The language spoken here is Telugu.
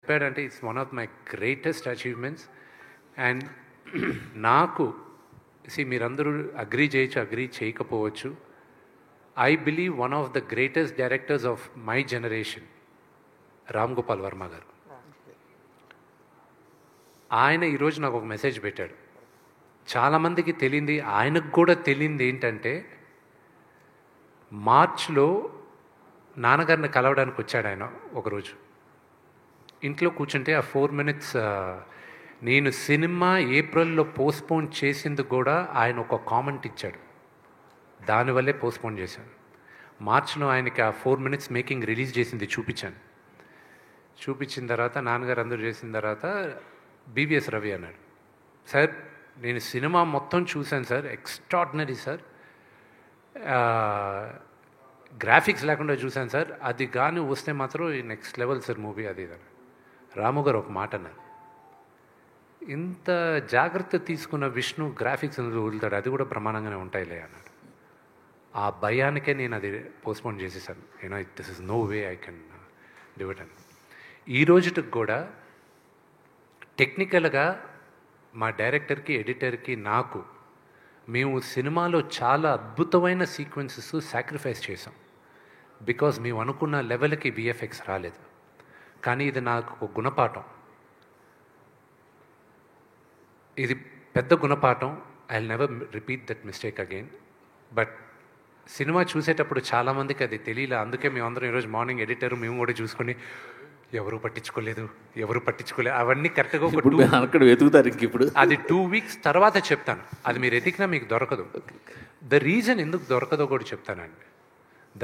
చెప్పాడంటే it's one of my greatest achievements. And నాకు మీరందరూ అగ్రీ చేయొచ్చు, అగ్రీ చేయకపోవచ్చు. I believe one of the greatest directors of my generation Ram Gopal Varma గారు. ఆయన ఈరోజు నాకు ఒక మెసేజ్ పెట్టాడు. చాలామందికి తెలియంది, ఆయనకు కూడా తెలియంది ఏంటంటే, మార్చ్లో నాన్నగారిని కలవడానికి వచ్చాడు ఆయన ఒకరోజు. ఇంట్లో కూర్చుంటే ఆ 4 minutes నేను సినిమా ఏప్రిల్లో పోస్ట్పోన్ చేసింది కూడా ఆయన ఒక కామెంట్ ఇచ్చాడు. దానివల్లే పోస్ట్పోన్ చేశాను. మార్చ్లో ఆయనకి ఆ 4 minutes మేకింగ్ రిలీజ్ చేసింది చూపించాను. చూపించిన తర్వాత నాన్నగారు అందరూ చేసిన తర్వాత బీవీఎస్ రవి అన్నాడు, సార్ నేను సినిమా మొత్తం చూశాను సార్, ఎక్స్ట్రాడినరీ సార్, గ్రాఫిక్స్ లేకుండా చూశాను సార్, అది కానీ వస్తే మాత్రం నెక్స్ట్ లెవెల్ సార్ మూవీ అది ఇది. రాము గారు ఒక మాట అన్నారు, ఇంత జాగ్రత్త తీసుకున్న విష్ణు గ్రాఫిక్స్ వదులుతాడు, అది కూడా ప్రమాణంగానే ఉంటాయిలే అన్నాడు. ఆ భయానికే నేను అది పోస్ట్పోన్ చేసేసాను. This is no way I can do it అని. ఈ రోజుకి కూడా టెక్నికల్గా మా డైరెక్టర్కి, ఎడిటర్కి, నాకు మేము సినిమాలో చాలా అద్భుతమైన సీక్వెన్సెస్ సాక్రిఫైస్ చేసాం. బికాజ్ మేము అనుకున్న లెవెల్కి విఎఫ్ఎక్స్ రాలేదు. కానీ ఇది నాకు ఒక గుణపాఠం, ఇది పెద్ద గుణపాఠం. I will never repeat that mistake again. But cinema చూసేటప్పుడు చాలామందికి అది తెలియలే. అందుకే మేమందరం ఈరోజు మార్నింగ్ ఎడిటర్ మేము కూడా చూసుకొని ఎవరు పట్టించుకోలేదు అవన్నీ కరెక్ట్గా అక్కడ వెతుకుతారు. ఇంక ఇప్పుడు అది 2 weeks తర్వాత చెప్తాను. అది మీరు ఎతికినా మీకు దొరకదు. ద రీజన్ ఎందుకు దొరకదో కూడా చెప్తానండి.